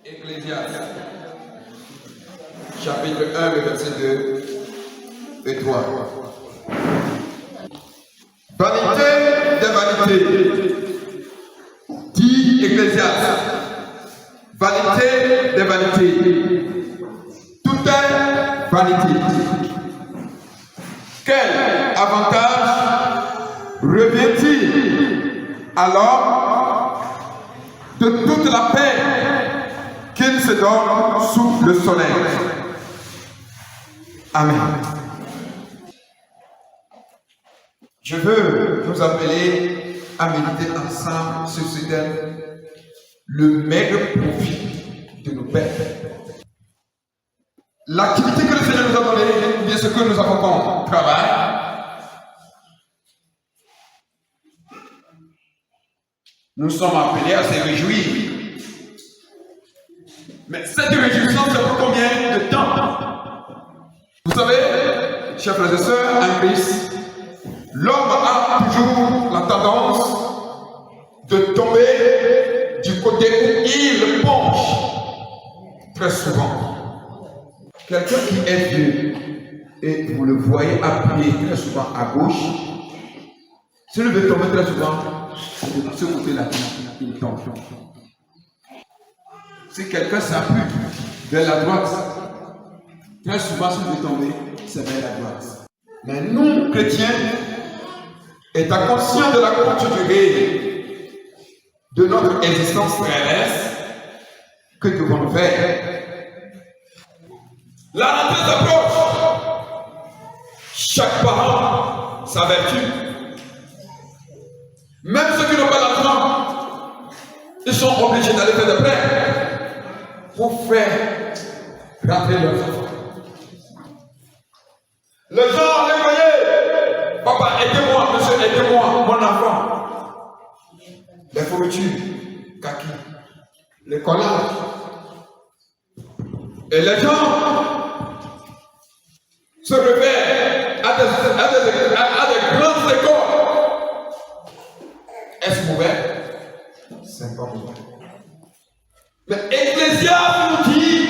Ecclésiaste, chapitre 1, le verset 2 et 3. Vanité des vanités, dit Ecclésiaste. Vanité des vanités. Tout est vanité. Quel avantage revient-il alors de toute la paix qu'il se donne sous le soleil? Amen. Je veux nous appeler à méditer ensemble sur ce thème, le maigre profit de nos pères. L'activité que le Seigneur nous a donnée, ou bien ce que nous avons comme travail, nous sommes appelés à se réjouir. Mais cette réjouissance, c'est pour combien de temps? Vous savez, chers frères et sœurs, en Christ, l'homme a toujours la tendance de tomber du côté où il penche. Très souvent. Quelqu'un qui est vieux, et vous le voyez appuyer très souvent à gauche, s'il veut tomber très souvent, c'est de ce côté-là qu'il tombe. Si quelqu'un s'appuie vers la droite, très souvent, s'il veut tomber, c'est vers la droite. Mais nous, chrétiens, étant conscients de la courte durée de notre existence terrestre, que devons-nous faire? La rentrée s'approche. Chaque parent sa vertu. Même ceux qui n'ont pas d'enfants, ils sont obligés d'aller faire des prêts pour faire rentrer leurs enfants. Les gens, les voyez, papa, aidez-moi, monsieur, aidez-moi, mon enfant. Les fournitures, kaki, les collages. Et les gens se réfèrent à des grandes écoles. Est-ce mauvais? C'est pas mauvais. Mais Ecclésiaste nous dit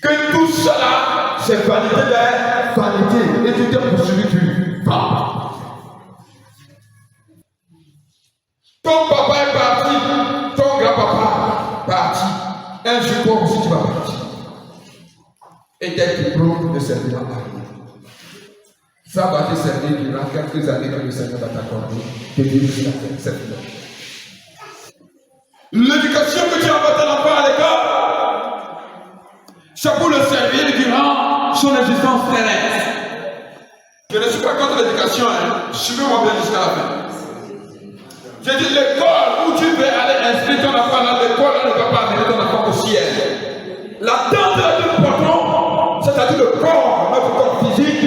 que tout cela, c'est vanité des vanités. Et tout est pour celui qui va. Ton papa est parti, ton grand-papa est parti. Un jour, toi aussi, tu vas partir. Et tes diplômes ne serviront à rien. Ça va te servir durant quelques années quand le Seigneur va t'accorder de diriger la terre. C'est tout. L'éducation que tu envoies ton enfant à l'école, c'est pour le servir durant son existence terrestre. Je ne suis pas contre l'éducation, hein. Suivez-moi bien jusqu'à la fin. J'ai dit l'école où tu veux aller inscrire ton enfant dans l'école, elle ne va pas amener ton enfant au ciel. La tente de notre patron, c'est-à-dire le corps, notre corps physique,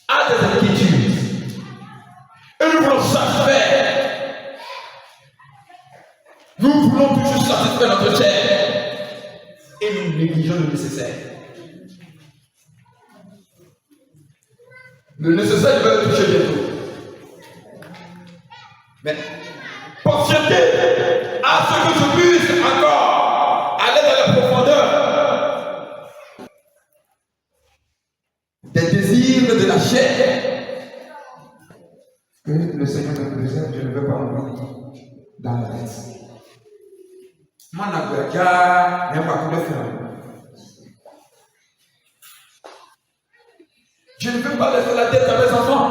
a des inquiétudes. Et nous voulons satisfaire. Nous voulons toujours satisfaire notre chair. Et nous négligeons le nécessaire. Le nécessaire, il va le toucher bientôt. Mais patienter à ce que je puisse encore aller dans la profondeur des désirs de la chair. Que le Seigneur me préserve, je ne veux pas mourir dans la tête. Moi, je n'ai pas de faire. Je ne veux pas laisser la tête à mes enfants.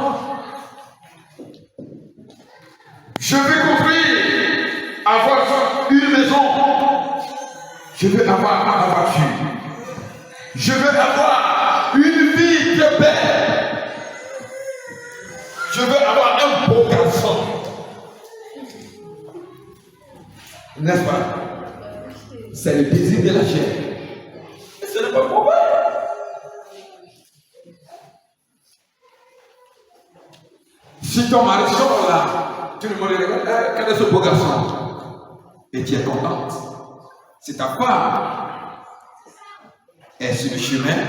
Je veux construire, avoir une maison. Je veux avoir ma voiture. Je veux avoir une vie de paix. Je veux avoir un beau garçon. N'est-ce pas? C'est le désir de la chair. Et ce n'est pas mauvais. Si ton mari sort là, tu lui demandes, quel est ce beau garçon? Et tu es contente. Si ta femme est sur le chemin,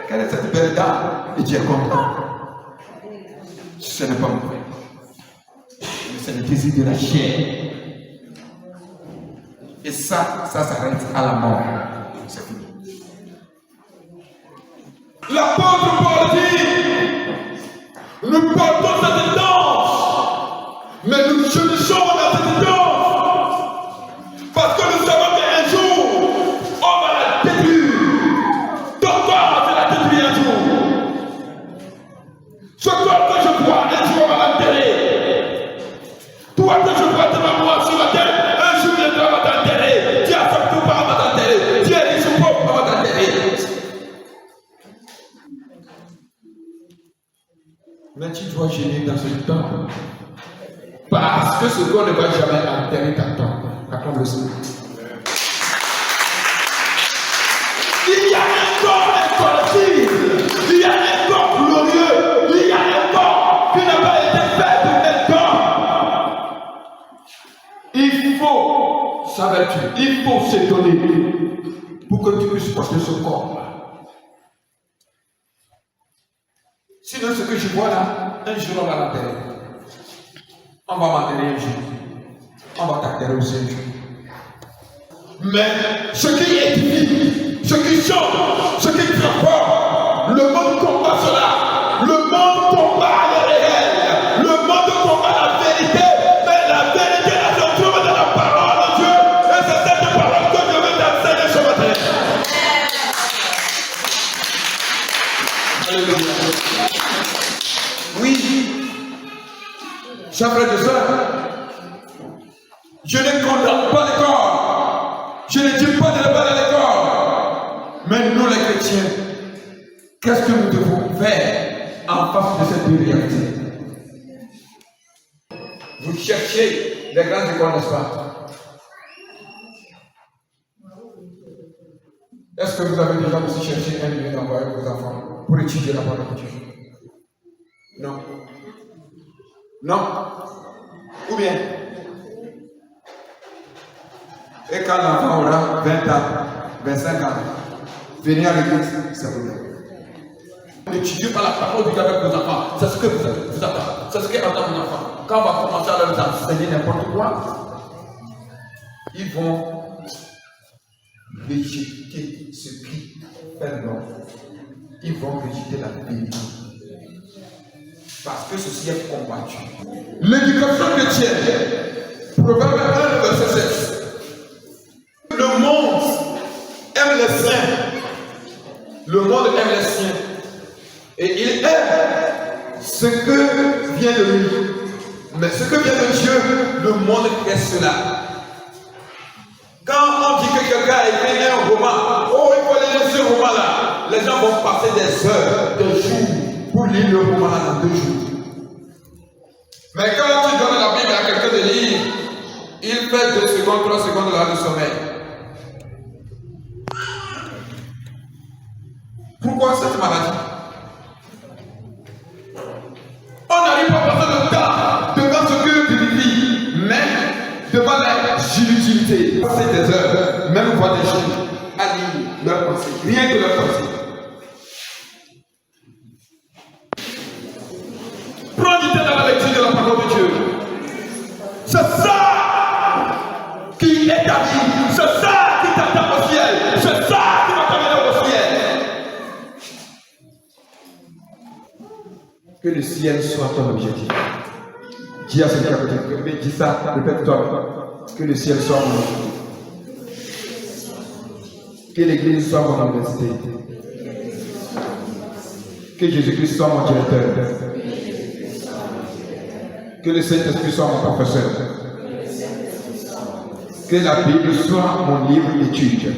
quelle est cette belle dame? Et tu es content. Ce n'est pas mauvais. Mais c'est le désir de la chair. Et ça s'arrête à la mort. C'est fini. L'apôtre Paul dit, nous portons cette danse, mais nous chemissons dans cette danse, parce que nous savons qu'un jour, on va la détruire. Ton corps va la détruire un jour. Ce corps que je vois, un jour on va l'enterrer. Toi que je vois devant moi sur la terre, un jour viendra, on va t'enterrer. Tu as fait tout par, on va t'enterrer. Tu es riche ou pauvre, on va t'enterrer. Mais tu dois gêner dans ce temps. Parce que ce corps ne va jamais enterrer ta tombe. Acclame le Seigneur. Il y a un corps incorruptible. Il y a un corps glorieux. Il y a un corps qui n'a pas été fait de tel corps. Il faut s'avertir. Il faut s'étonner pour que tu puisses porter ce corps. Sinon, ce que je vois là, un jour on va l'enterrer. On va m'enterrer un jour. On va t'enterrer aussi un jour. Mais ce qui édifie, ce qui change, ce qui transporte, le monde combat cela. Le monde combat le réel. Le monde combat la vérité. Mais la vérité, elle se trouve dans la parole de Dieu. Et c'est cette parole que je veux t'enseigner ce matin. Alléluia. Oui, chers frères et sœurs, je ne condamne pas les corps, je ne dis pas de ne pas dans les corps, mais nous les chrétiens, qu'est-ce que nous devons faire en face de cette réalité? Vous cherchez les grandes écoles, n'est-ce pas? Est-ce que vous avez déjà aussi cherché un lieu d'envoyer vos enfants pour étudier la parole de Dieu? Non. Non. Ou bien. Et quand l'enfant aura 20 ans, 25 ans, venir à l'église, ça vous bien. N'étudiez pas la parole de Dieu avec vos enfants. C'est ce que vous attendez. C'est ce qu'attend vos enfants. Quand on va commencer à leur enseigner n'importe quoi, ils vont rejeter ce qui fait l'homme. Ils vont rejeter la vérité. Parce que ceci est combattu. L'éducation chrétienne, Proverbe 1, verset 7. Le monde aime les saints. Le monde aime les siens. Et il aime ce que vient de lui. Mais ce que vient de Dieu, le monde est cela. Quand on dit que quelqu'un a écrit un roman, oh, il faut aller lire ce roman-là. Les gens vont passer des heures, des jours pour lire le roman dans 2 jours. Mais quand tu donnes la Bible à quelqu'un de lire, il fait 2 secondes, 3 secondes là de sommeil. Pourquoi cette maladie? On n'arrive pas à passer le temps devant ce que tu vis, mais devant la inutilité. Passer des heures, même voir des gens à lire leurs pensées, rien que leurs pensées. Prends du temps dans la lecture de la parole de Dieu. C'est ça qui est ta vie. C'est ça qui t'attend au ciel. C'est ça qui va t'amener au ciel. Que le ciel soit ton objectif. Dis à celui qui est à côté, dis ça, répète-toi. Que le ciel soit mon objectif. Que l'église soit mon université. Que Jésus-Christ soit mon directeur. Que le Saint-Esprit soit mon professeur. Que la Bible soit mon livre d'études.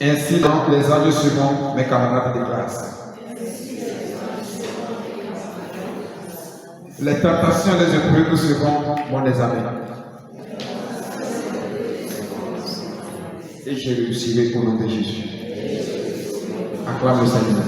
Ainsi, donc, les anges seront mes camarades de classe. Les tentations des épreuves seront mon examen. Et je réussirai au nom de Jésus. Acclame le Seigneur.